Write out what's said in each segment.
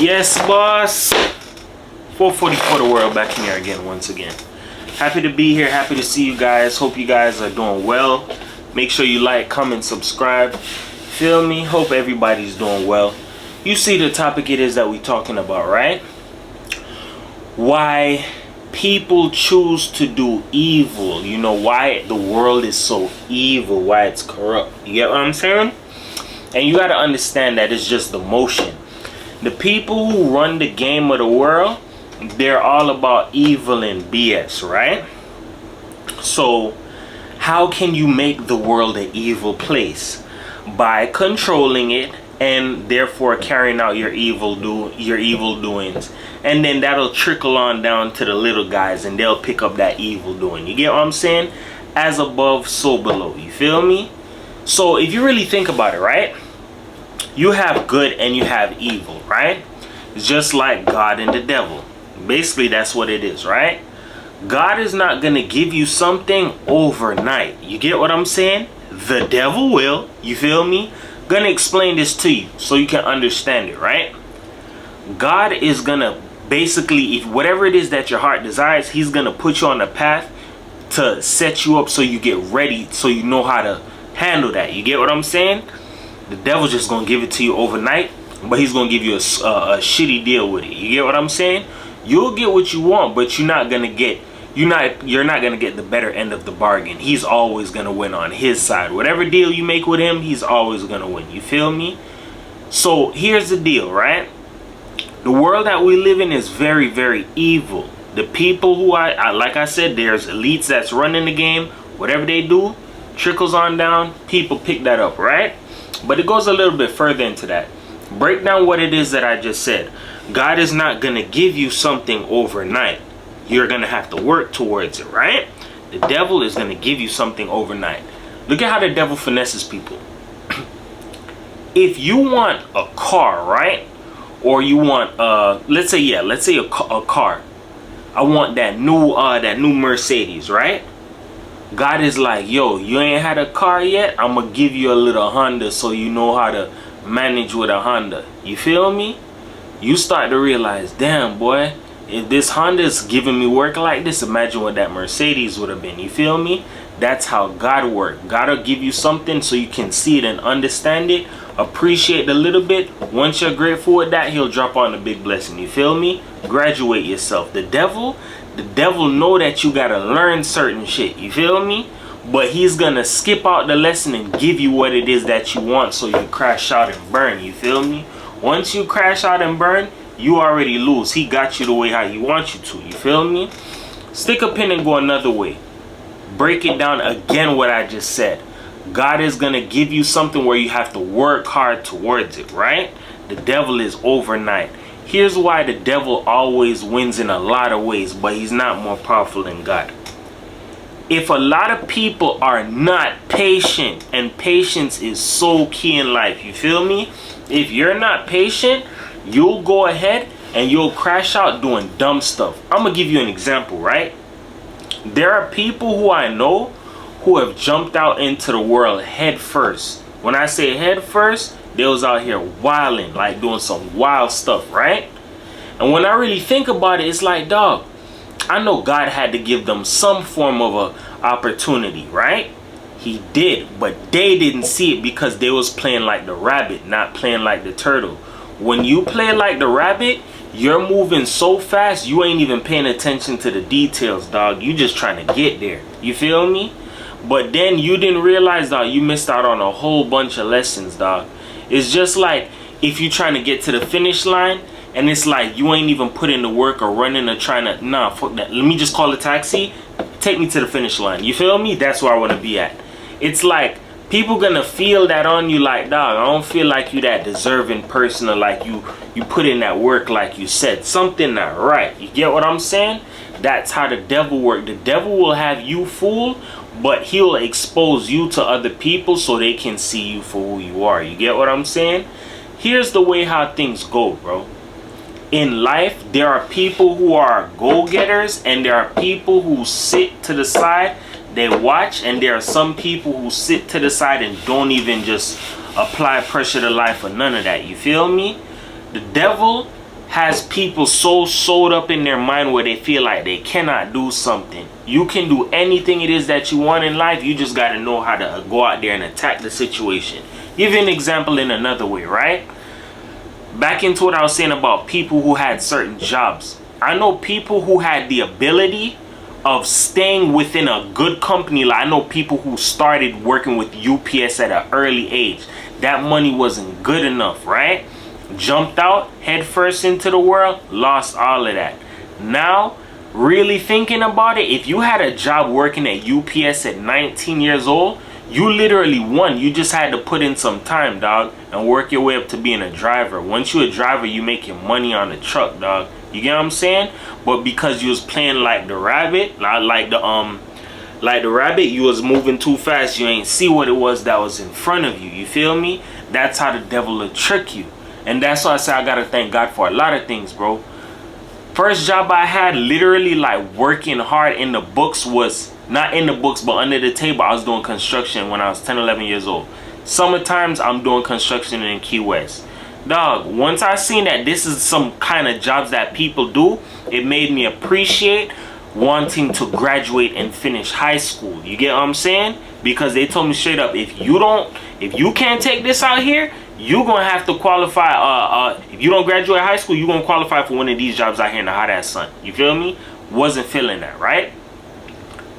Yes, boss. 444 the world, back in here again once again. Happy to be here, happy to see you guys. Hope you guys are doing well. Make sure you like, comment, subscribe. Feel me? Hope everybody's doing well. You see the topic it is that we talking about, right? Why people choose to do evil. You know, why the world is so evil, why it's corrupt. You get what I'm saying? And you got to understand that it's just the motion. The people who run the game of the world, they're all about evil and BS, right? So how can you make the world an evil place? By controlling it and therefore carrying out your evil doings. And then that'll trickle on down to the little guys and they'll pick up that evil doing. You get what I'm saying? As above, so below. You feel me? So if you really think about it, right? You have good and you have evil, right? It's just like God and the devil. Basically, that's what it is, right? God is not going to give you something overnight. You get what I'm saying? The devil will. You feel me? Gonna explain this to you so you can understand it, right? God is gonna basically, if whatever it is that your heart desires, he's gonna put you on a path to set you up so you get ready, so you know how to handle that. You get what I'm saying? The devil's just gonna give it to you overnight, but he's gonna give you a shitty deal with it. You get what I'm saying? You'll get what you want, but you're not gonna get the better end of the bargain. He's always gonna win on his side. Whatever deal you make with him, he's always gonna win. You feel me? So here's the deal, right? The world that we live in is very, very evil. The people who like I said, there's elites that's running the game. Whatever they do, trickles on down. People pick that up, right? But it goes a little bit further into that. Break down what it is that I just said. God is not gonna give you something overnight. You're gonna have to work towards it, right? The devil is gonna give you something overnight. Look at how the devil finesses people. If you want a car, right? Or you want let's say a car. I want that new Mercedes, right? God is like, yo, you ain't had a car yet? I'm gonna give you a little Honda so you know how to manage with a Honda. You feel me? You start to realize, damn boy, if this Honda's giving me work like this, imagine what that Mercedes would have been. You feel me? That's how God works. God will give you something so you can see it and understand it, appreciate a little bit. Once you're grateful with that, he'll drop on a big blessing. You feel me? Graduate yourself. The devil know that you gotta learn certain shit. You feel me? But he's gonna skip out the lesson and give you what it is that you want so you crash out and burn. You feel me? Once you crash out and burn, you already lose. He got you the way how he wants you to. You feel me? Stick a pin and go another way. Break it down again what I just said. God is going to give you something where you have to work hard towards it, right? The devil is overnight. Here's why the devil always wins in a lot of ways, but he's not more powerful than God. If a lot of people are not patient, and patience is so key in life, you feel me? If you're not patient, you'll go ahead and you'll crash out doing dumb stuff. I'm gonna give you an example, right? There are people who I know who have jumped out into the world head first. When I say head first, they was out here wilding, like doing some wild stuff, right? And when I really think about it, it's like, dog, I know God had to give them some form of a opportunity, right? He did, but they didn't see it because they was playing like the rabbit, not playing like the turtle. When you play like the rabbit, you're moving so fast, you ain't even paying attention to the details, dog. You just trying to get there. You feel me? But then you didn't realize, dog, you missed out on a whole bunch of lessons, dog. It's just like if you're trying to get to the finish line and it's like you ain't even put in the work or running or trying to, nah, fuck that. Let me just call a taxi. Take me to the finish line. You feel me? That's where I want to be at. It's like people gonna feel that on you, like, dog, I don't feel like you that deserving person, or like you put in that work like you said. Something not right. You get what I'm saying? That's how the devil works. The devil will have you fooled, but he'll expose you to other people so they can see you for who you are. You get what I'm saying? Here's the way how things go, bro. In life, there are people who are go-getters and there are people who sit to the side, they watch, and there are some people who sit to the side and don't even just apply pressure to life or none of that. You feel me? The devil has people so sewed up in their mind where they feel like they cannot do something. You can do anything it is that you want in life. You just got to know how to go out there and attack the situation. Give you an example in another way, right? Back into what I was saying about people who had certain jobs. I know people who had the ability of staying within a good company. Like I know people who started working with UPS at an early age. That money wasn't good enough, right? Jumped out head first into the world, lost all of that. Now, really thinking about it, if you had a job working at UPS at 19 years old, you literally won. You just had to put in some time, dog, and work your way up to being a driver. Once you're a driver, you make your money on the truck, dog. You get what I'm saying? But because you was playing like the rabbit, like the rabbit, you was moving too fast. You ain't see what it was that was in front of you. You feel me? That's how the devil will trick you. And that's why I say I gotta thank God for a lot of things, bro. First job I had, literally like working hard in the books, was not in the books but under the table. I was doing construction when I was 10, 11 years old. Summertimes I'm doing construction in Key West. Dog, once I seen that this is some kind of jobs that people do, it made me appreciate wanting to graduate and finish high school. You get what I'm saying? Because they told me straight up, if you can't take this out here, you're gonna have to qualify. If you don't graduate high school, you're gonna qualify for one of these jobs out here in the hot ass sun. You feel me? Wasn't feeling that, right?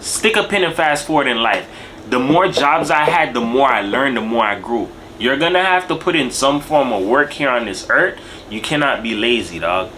Stick a pin and fast forward in life. The more jobs I had, the more I learned, the more I grew. You're gonna have to put in some form of work here on this earth. You cannot be lazy, dog.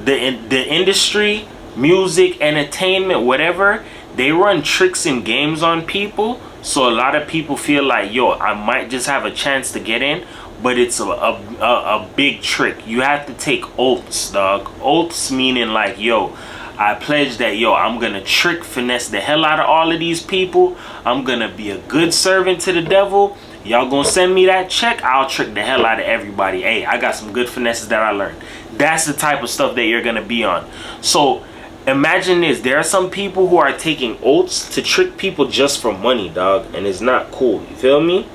The industry, music, entertainment, whatever, they run tricks and games on people. So a lot of people feel like, yo, I might just have a chance to get in. But it's a big trick. You have to take oaths, dog. Oaths meaning like, yo, I pledge that, yo, I'm gonna trick, finesse the hell out of all of these people. I'm gonna be a good servant to the devil. Y'all gonna send me that check, I'll trick the hell out of everybody. Hey, I got some good finesses that I learned. That's the type of stuff that you're gonna be on. So imagine this. There are some people who are taking oaths to trick people just for money, dog. And it's not cool. You feel me?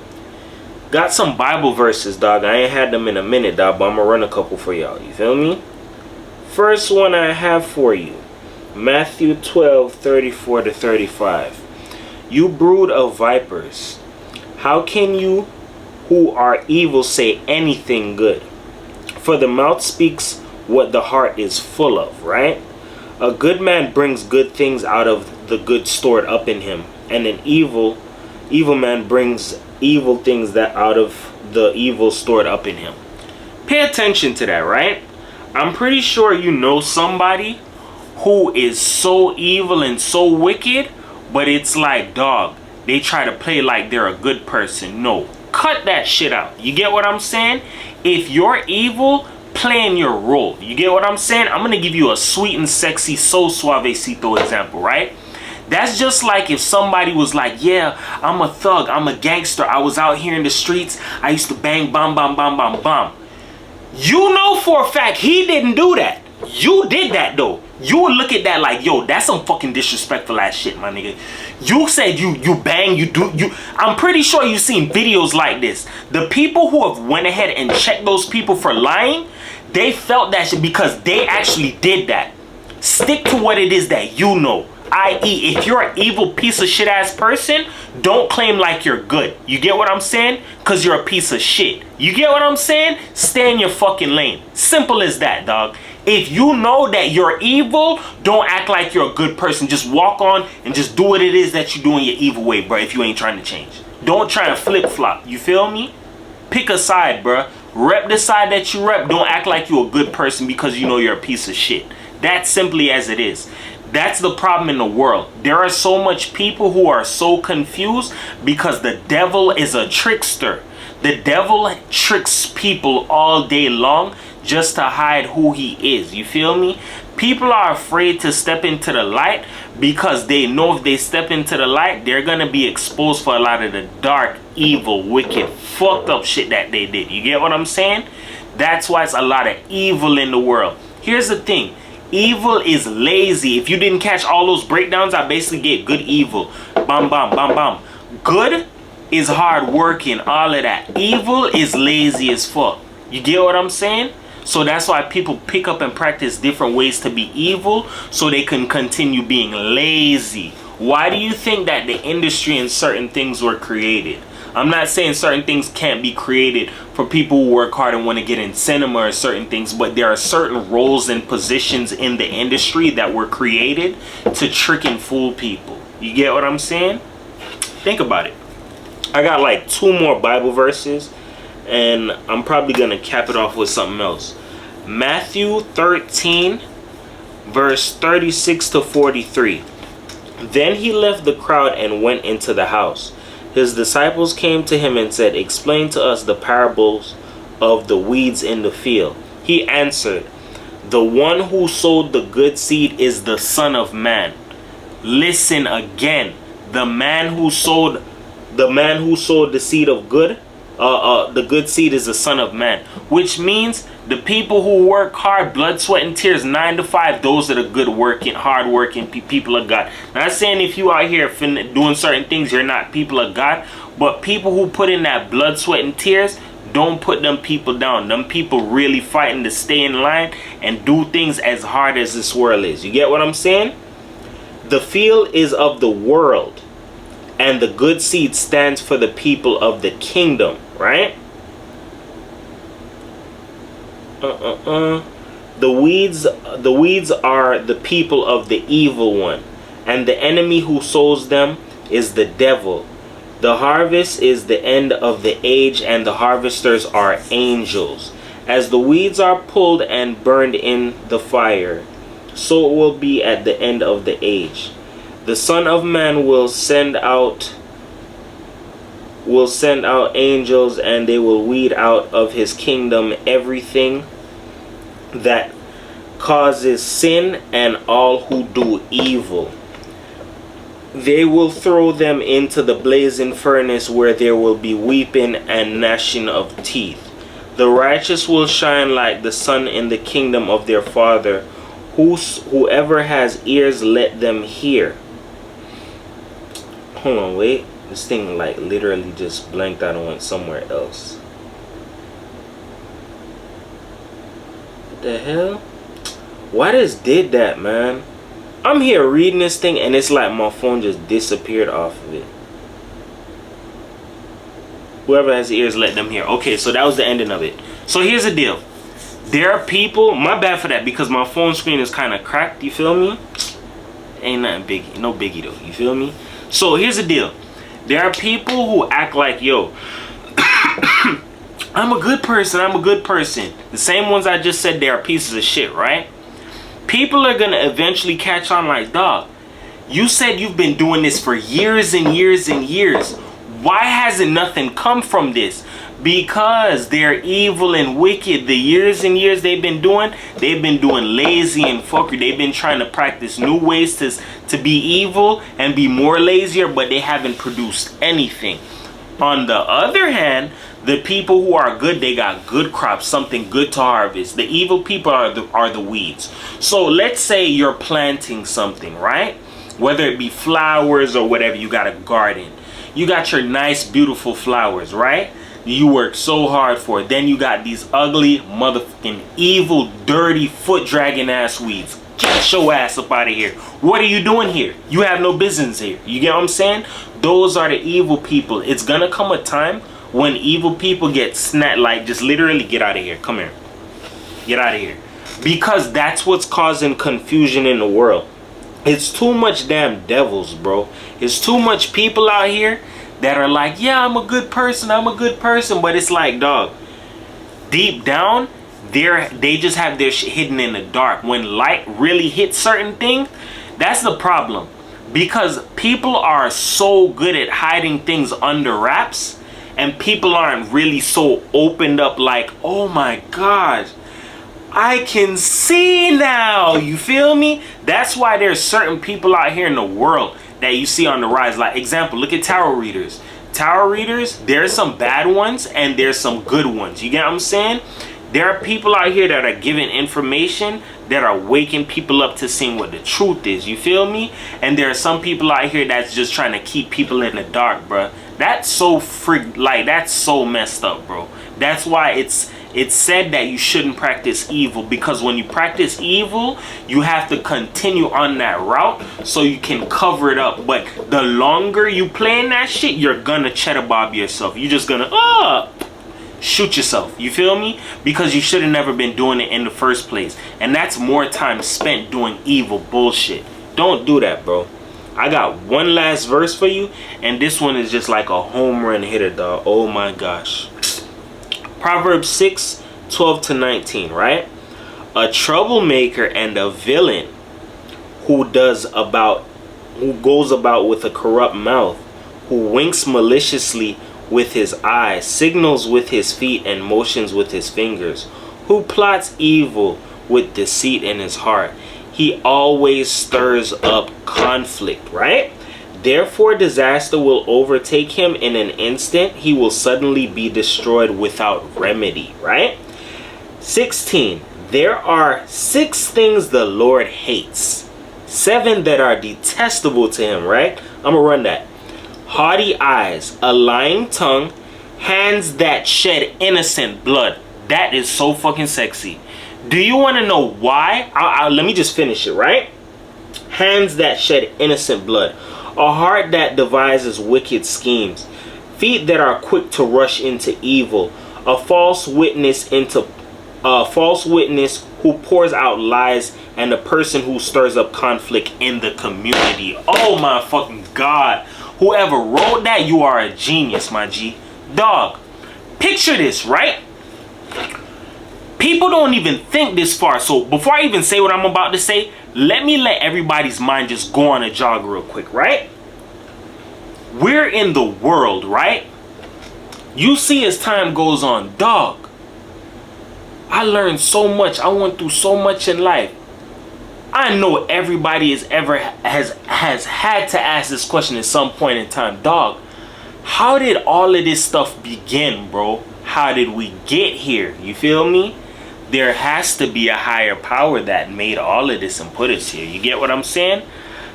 Got some Bible verses, dog. I ain't had them in a minute, dog, but I'm gonna run a couple for y'all. You feel me? First one I have for you, Matthew 12:34-35. You brood of vipers, how can you who are evil say anything good? For the mouth speaks what the heart is full of, right? A good man brings good things out of the good stored up in him, and an evil man brings evil things that out of the evil stored up in him. Pay attention to that, right? I'm pretty sure you know somebody who is so evil and so wicked, but it's like, dog, they try to play like they're a good person. No, cut that shit out. You get what I'm saying? If you're evil, play in your role. You get what I'm saying? I'm gonna give you a sweet and sexy, so suavecito example, right? That's just like if somebody was like, yeah, I'm a thug, I'm a gangster, I was out here in the streets, I used to bang, bomb, bomb, bomb, bomb, bomb. You know for a fact he didn't do that. You did that though. You would look at that like, yo, that's some fucking disrespectful ass shit, my nigga. You said you bang, I'm pretty sure you've seen videos like this. The people who have went ahead and checked those people for lying, they felt that shit because they actually did that. Stick to what it is that you know. I.e., if you're an evil piece of shit ass person, don't claim like you're good. You get what I'm saying? Because you're a piece of shit. You get what I'm saying? Stay in your fucking lane. Simple as that, dog. If you know that you're evil, don't act like you're a good person. Just walk on and just do what it is that you do in your evil way, bro, if you ain't trying to change. Don't try and flip-flop. You feel me? Pick a side, bro. Rep the side that you rep. Don't act like you're a good person because you know you're a piece of shit. That's simply as it is. That's the problem in the world. There are so much people who are so confused because the devil is a trickster. The devil tricks people all day long just to hide who he is. You feel me? People are afraid to step into the light because they know if they step into the light, they're going to be exposed for a lot of the dark, evil, wicked, fucked up shit that they did. You get what I'm saying? That's why it's a lot of evil in the world. Here's the thing. Evil is lazy. If you didn't catch all those breakdowns, I basically get good, evil. Bam, bam, bam, bam. Good is hard working, all of that. Evil is lazy as fuck. You get what I'm saying? So that's why people pick up and practice different ways to be evil so they can continue being lazy. Why do you think that the industry and certain things were created? I'm not saying certain things can't be created for people who work hard and want to get in cinema or certain things, but there are certain roles and positions in the industry that were created to trick and fool people. You get what I'm saying? Think about it. I got like 2 more Bible verses, and I'm probably going to cap it off with something else. Matthew 13, verse 36 to 43. Then he left the crowd and went into the house. His disciples came to him and said, "Explain to us the parables of the weeds in the field." He answered, "The one who sowed the good seed is the Son of Man." Listen again. The man who sowed the seed of good, the good seed is the Son of Man, which means the people who work hard, blood, sweat, and tears, 9 to 5, those are the good working, hard working people of God. Not saying if you out here doing certain things, you're not people of God, but people who put in that blood, sweat, and tears, don't put them people down. Them people really fighting to stay in line and do things as hard as this world is. You get what I'm saying? The field is of the world, and the good seed stands for the people of the kingdom, right? The weeds are the people of the evil one, and the enemy who sows them is the devil. The harvest is the end of the age, and the harvesters are angels. As the weeds are pulled and burned in the fire, so it will be at the end of the age. The Son of Man will send out angels, and they will weed out of his kingdom everything that causes sin and all who do evil. They will throw them into the blazing furnace, where there will be weeping and gnashing of teeth. The righteous will shine like the sun in the kingdom of their Father. Whoever has ears, let them hear. Hold on, wait. This thing like literally just blanked out and went somewhere else. What the hell? Why this did that, man? I'm here reading this thing and it's like my phone just disappeared off of it. Whoever has ears, let them hear. Okay, so that was the ending of it. So here's the deal. There are people, my bad for that, because my phone screen is kind of cracked, you feel me? Ain't nothing big, no biggie though, you feel me? So here's the deal. There are people who act like, yo, I'm a good person, I'm a good person. The same ones I just said they are pieces of shit, right? People are gonna eventually catch on like, dog, you said you've been doing this for years and years and years. Why hasn't nothing come from this? Because they're evil and wicked. The years and years they've been doing lazy and fuckery. They've been trying to practice new ways to be evil and be more lazier, but they haven't produced anything. On the other hand, the people who are good, they got good crops, something good to harvest. The evil people are the weeds. So let's say you're planting something, right? Whether it be flowers or whatever, you got a garden. You got your nice, beautiful flowers, right? You work so hard for it. Then you got these ugly, motherfucking, evil, dirty, foot-dragging ass weeds. Get your ass up out of here. What are you doing here? You have no business here. You get what I'm saying? Those are the evil people. It's gonna come a time when evil people get snapped, like, just literally get out of here. Come here. Get out of here. Because that's what's causing confusion in the world. It's too much damn devils, bro. It's too much people out here that are like, yeah, I'm a good person, but it's like, dog, deep down, they just have their shit hidden in the dark. When light really hits certain things, that's the problem. Because people are so good at hiding things under wraps, and people aren't really so opened up like, oh my gosh, I can see now. You feel me? That's why there's certain people out here in the world that you see on the rise. Like, example, look at tarot readers. Tarot readers, there's some bad ones and there's some good ones. You get what I'm saying? There are people out here that are giving information that are waking people up to seeing what the truth is. You feel me? And there are some people out here that's just trying to keep people in the dark, bro. That's so that's so messed up, bro. That's why It said that you shouldn't practice evil, because when you practice evil, you have to continue on that route so you can cover it up. But the longer you play in that shit, you're gonna cheddar bob yourself. You're just gonna shoot yourself. You feel me? Because you should have never been doing it in the first place. And that's more time spent doing evil bullshit. Don't do that, bro. I got one last verse for you, and this one is just like a home run hitter, dog. Oh my gosh. Proverbs 6:12-19, right? A troublemaker and a villain who goes about with a corrupt mouth, who winks maliciously with his eyes, signals with his feet, and motions with his fingers, who plots evil with deceit in his heart. He always stirs up conflict, right? Therefore, disaster will overtake him in an instant. He will suddenly be destroyed without remedy, right? 16. There are 6 things the Lord hates, 7 that are detestable to him, right? I'm gonna run that. Haughty eyes, a lying tongue, hands that shed innocent blood. That is so fucking sexy. Do you want to know why? Let me just finish it, right? Hands that shed innocent blood, a heart that devises wicked schemes, feet that are quick to rush into evil, a false witness who pours out lies, and a person who stirs up conflict in the community. Oh my fucking God. Whoever wrote that, you are a genius, my G. Dog, picture this, right? People don't even think this far. So before I even say what I'm about to say, let everybody's mind just go on a jog real quick, right? We're in the world, right? You see, as time goes on, dog, I learned so much. I went through so much in life. I know everybody has had to ask this question at some point in time. Dog, how did all of this stuff begin, bro? How did we get here? You feel me? There has to be a higher power that made all of this and put us here. You get what I'm saying?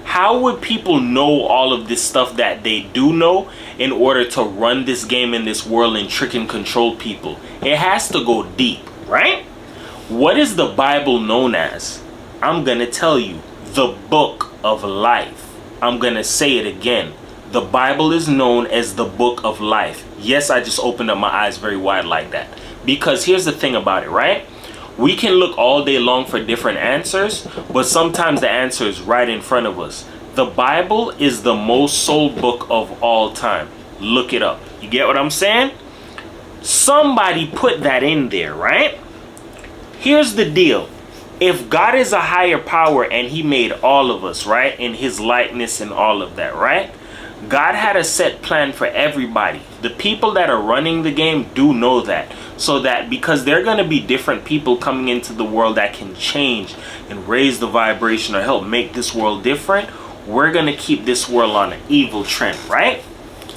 How would people know all of this stuff that they do know in order to run this game in this world and trick and control people? It has to go deep, right? What is the Bible known as? I'm going to tell you, the book of life. I'm going to say it again. The Bible is known as the book of life. Yes, I just opened up my eyes very wide like that. Because here's the thing about it, right? We can look all day long for different answers, but sometimes the answer is right in front of us. The Bible is the most sold book of all time. Look it up. You get what I'm saying? Somebody put that in there, right? Here's the deal. If God is a higher power and he made all of us, right, in his likeness and all of that, right, God had a set plan for everybody. The people that are running the game do know that. So that because there are going to be different people coming into the world that can change and raise the vibration or help make this world different, we're going to keep this world on an evil trend, right?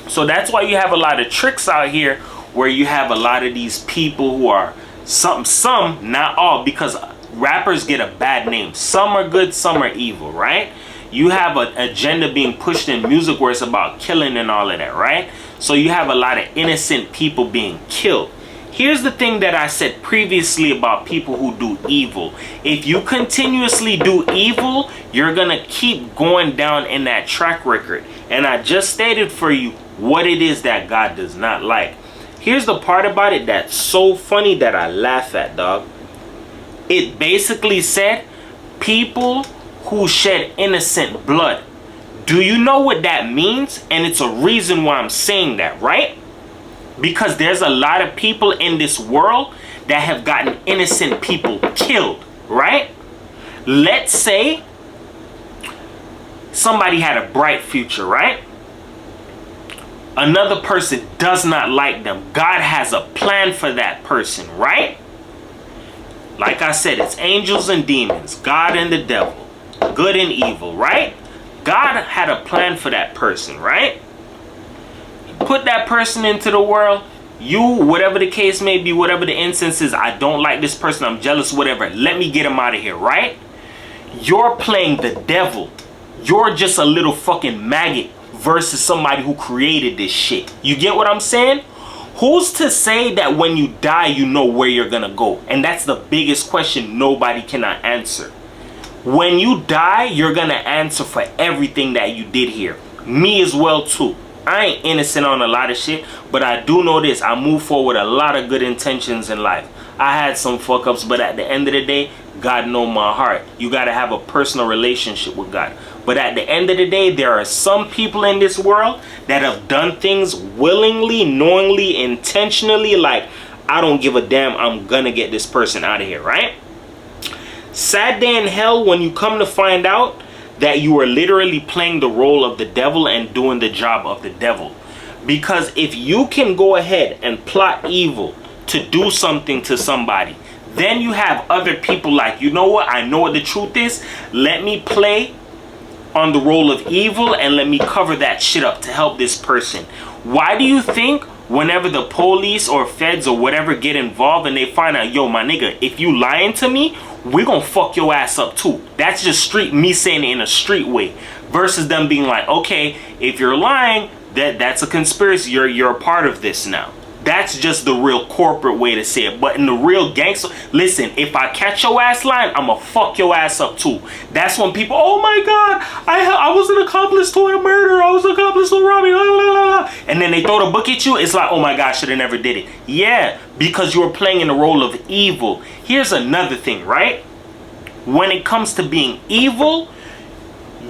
So that's why you have a lot of tricks out here where you have a lot of these people who are some, not all, because rappers get a bad name. Some are good, some are evil, right? You have an agenda being pushed in music where it's about killing and all of that, right? So you have a lot of innocent people being killed. Here's the thing that I said previously about people who do evil. If you continuously do evil, you're gonna keep going down in that track record. And I just stated for you what it is that God does not like. Here's the part about it that's so funny that I laugh at, dog. It basically said people who shed innocent blood. Do you know what that means? And it's a reason why I'm saying that, right? Because there's a lot of people in this world that have gotten innocent people killed, right? Let's say somebody had a bright future, right? Another person does not like them. God has a plan for that person, right? Like I said, it's angels and demons, God and the devil, good and evil, right? God had a plan for that person, right? Put that person into the world. You, whatever the case may be, whatever the instance is, I don't like this person, I'm jealous, whatever. Let me get him out of here, right? You're playing the devil. You're just a little fucking maggot versus somebody who created this shit. You get what I'm saying? Who's to say that when you die, you know where you're gonna go? And that's the biggest question nobody cannot answer. When you die, you're gonna answer for everything that you did here. Me as well too. I ain't innocent on a lot of shit, but I do know this. I move forward with a lot of good intentions in life. I had some fuck ups, but at the end of the day, God knows my heart. You gotta have a personal relationship with God. But at the end of the day, there are some people in this world that have done things willingly, knowingly, intentionally, like, I don't give a damn, I'm gonna get this person out of here, right? Sad day in hell when you come to find out that you are literally playing the role of the devil and doing the job of the devil. Because if you can go ahead and plot evil to do something to somebody, then you have other people like, you know what, I know what the truth is, let me play on the role of evil and let me cover that shit up to help this person. Why do you think whenever the police or feds or whatever get involved and they find out, yo, my nigga, if you lying to me, we're gonna fuck your ass up too? That's just me saying it in a street way, versus them being like, okay, if you're lying, that's a conspiracy, you're a part of this now. That's just the real corporate way to say it. But in the real gangster, listen, if I catch your ass lying, I'ma fuck your ass up too. That's when people, oh my God, I was an accomplice to a murder, I was an accomplice to a robbery, blah, blah, blah. And then they throw the book at you, it's like, oh my God, should have never did it. Yeah, because you were playing in the role of evil. Here's another thing, right? When it comes to being evil,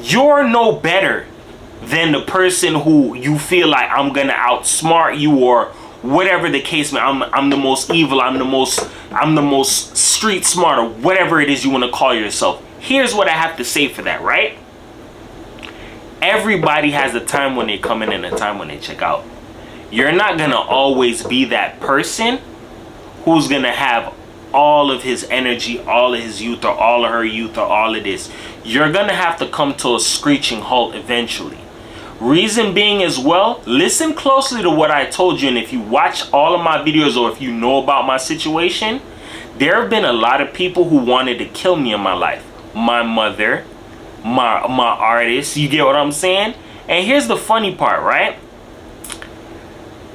you're no better than the person who you feel like, I'm gonna outsmart you, or whatever the case may. I'm the most evil, I'm the most street smart, or whatever it is you want to call yourself. Here's what I have to say for that, right? Everybody has a time when they come in and a time when they check out. You're not gonna always be that person who's gonna have all of his energy, all of his youth, or all of her youth, or all of this. You're gonna have to come to a screeching halt eventually. Reason being as well, listen closely to what I told you, and if you watch all of my videos or if you know about my situation, there have been a lot of people who wanted to kill me in my life. My mother, my artists, you get what I'm saying? And here's the funny part, right?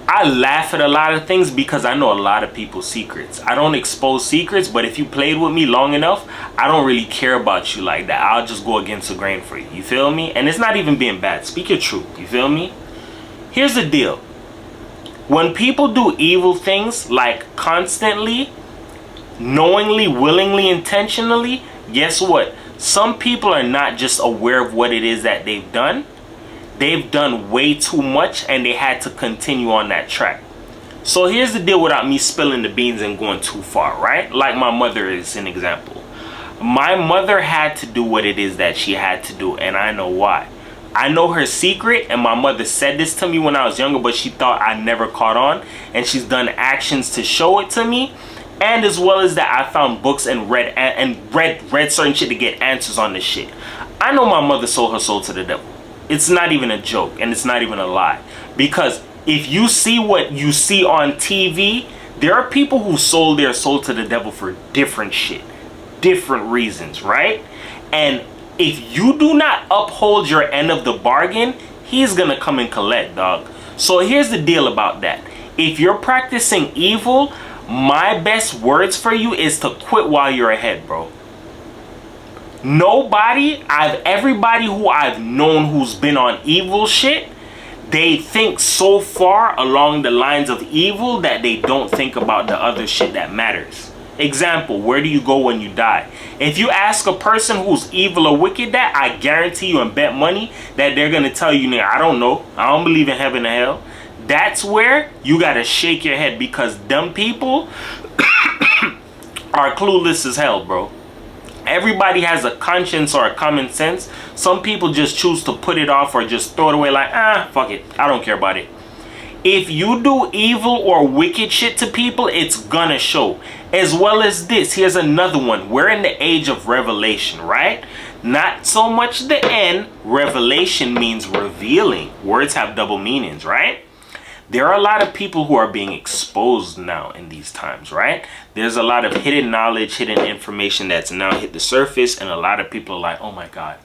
I laugh at a lot of things because I know a lot of people's secrets. I don't expose secrets, but if you played with me long enough, I don't really care about you like that. I'll just go against the grain for you. You feel me? And it's not even being bad. Speak your truth. You feel me? Here's the deal. When people do evil things, like constantly, knowingly, willingly, intentionally, guess what? Some people are not just aware of what it is that they've done. They've done way too much and they had to continue on that track. So here's the deal without me spilling the beans and going too far, right? Like my mother is an example. My mother had to do what it is that she had to do, and I know why. I know her secret, and my mother said this to me when I was younger, but she thought I never caught on, and she's done actions to show it to me. And as well as that, I found books and read certain shit to get answers on this shit. I know my mother sold her soul to the devil. It's not even a joke, and it's not even a lie. Because if you see what you see on TV, there are people who sold their soul to the devil for different shit, different reasons, right? And if you do not uphold your end of the bargain, he's gonna come and collect, dog. So here's the deal about that. If you're practicing evil, my best words for you is to quit while you're ahead, bro. Everybody who I've known who's been on evil shit, they think so far along the lines of evil that they don't think about the other shit that matters. Example, where do you go when you die? If you ask a person who's evil or wicked that, I guarantee you and bet money that they're gonna tell you, I don't know, I don't believe in heaven or hell. That's where you gotta shake your head, because dumb people are clueless as hell, bro. Everybody has a conscience or a common sense. Some people just choose to put it off or just throw it away like, fuck it, I don't care about it. If you do evil or wicked shit to people, it's gonna show. As well as this, here's another one. We're in the age of revelation, right? Not so much the end. Revelation means revealing. Words have double meanings, right? There are a lot of people who are being exposed now in these times, right? There's a lot of hidden knowledge, hidden information that's now hit the surface, and a lot of people are like, oh my God,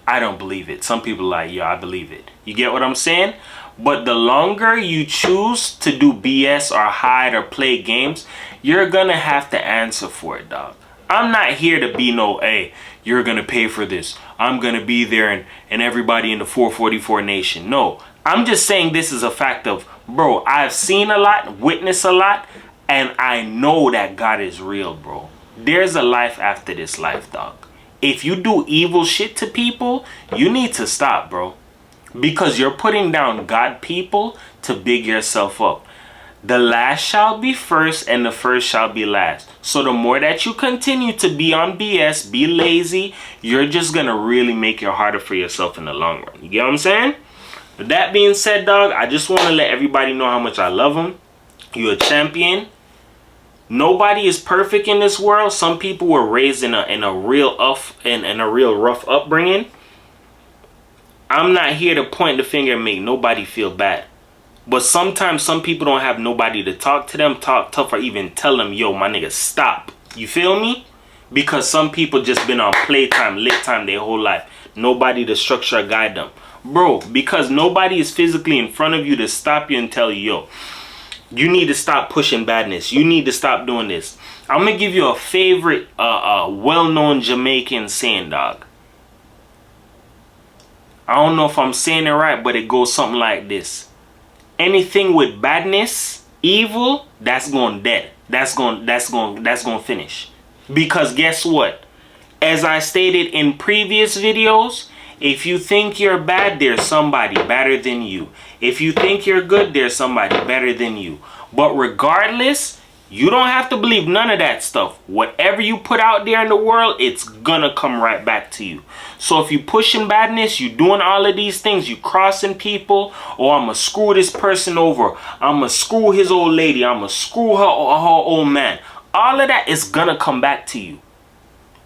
I don't believe it. Some people are like, yeah, I believe it. You get what I'm saying? But the longer you choose to do BS or hide or play games, you're gonna have to answer for it, dog. I'm not here to be no, hey, you're gonna pay for this. I'm gonna be there and everybody in the 444 nation. No, I'm just saying this is a fact of, bro, I've seen a lot, witnessed a lot, and I know that God is real, bro. There's a life after this life, dog. If you do evil shit to people, you need to stop, bro. Because you're putting down God people to big yourself up. The last shall be first and the first shall be last. So the more that you continue to be on BS, be lazy, you're just going to really make it harder for yourself in the long run. You get what I'm saying? With that being said, dog, I just want to let everybody know how much I love them. You're a champion. Nobody is perfect in this world. Some people were raised in a real rough upbringing. I'm not here to point the finger and make nobody feel bad. But sometimes some people don't have nobody to talk to them, talk tough, or even tell them, yo, my nigga, stop. You feel me? Because some people just been on playtime, lit time their whole life. Nobody to structure or guide them. Bro, because nobody is physically in front of you to stop you and tell you, yo, you need to stop pushing badness. You need to stop doing this. I'm going to give you a favorite, well-known Jamaican saying, dog. I don't know if I'm saying it right, but it goes something like this. Anything with badness, evil, that's going dead. That's going finish. Because guess what? As I stated in previous videos, if you think you're bad, there's somebody better than you. If you think you're good, there's somebody better than you. But regardless, you don't have to believe none of that stuff. Whatever you put out there in the world, it's gonna come right back to you. So if you pushing badness, you doing all of these things, you crossing people, or I'm gonna screw this person over, I'm gonna screw his old lady, I'm gonna screw her old man. All of that is gonna come back to you.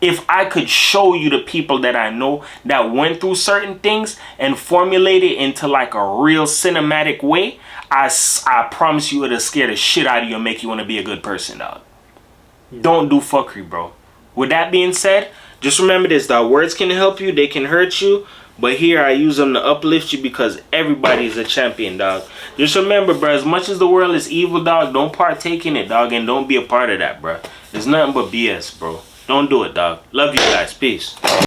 If I could show you the people that I know that went through certain things and formulated into like a real cinematic way, I promise you it'll scare the shit out of you and make you want to be a good person, dog. Don't do fuckery, bro. With that being said, just remember this, dog. Words can help you, they can hurt you, but here I use them to uplift you because everybody is a champion, dog. Just remember, bro, as much as the world is evil, dog, don't partake in it, dog, and don't be a part of that, bro. It's nothing but BS, bro. Don't do it, dog. Love you guys. Peace.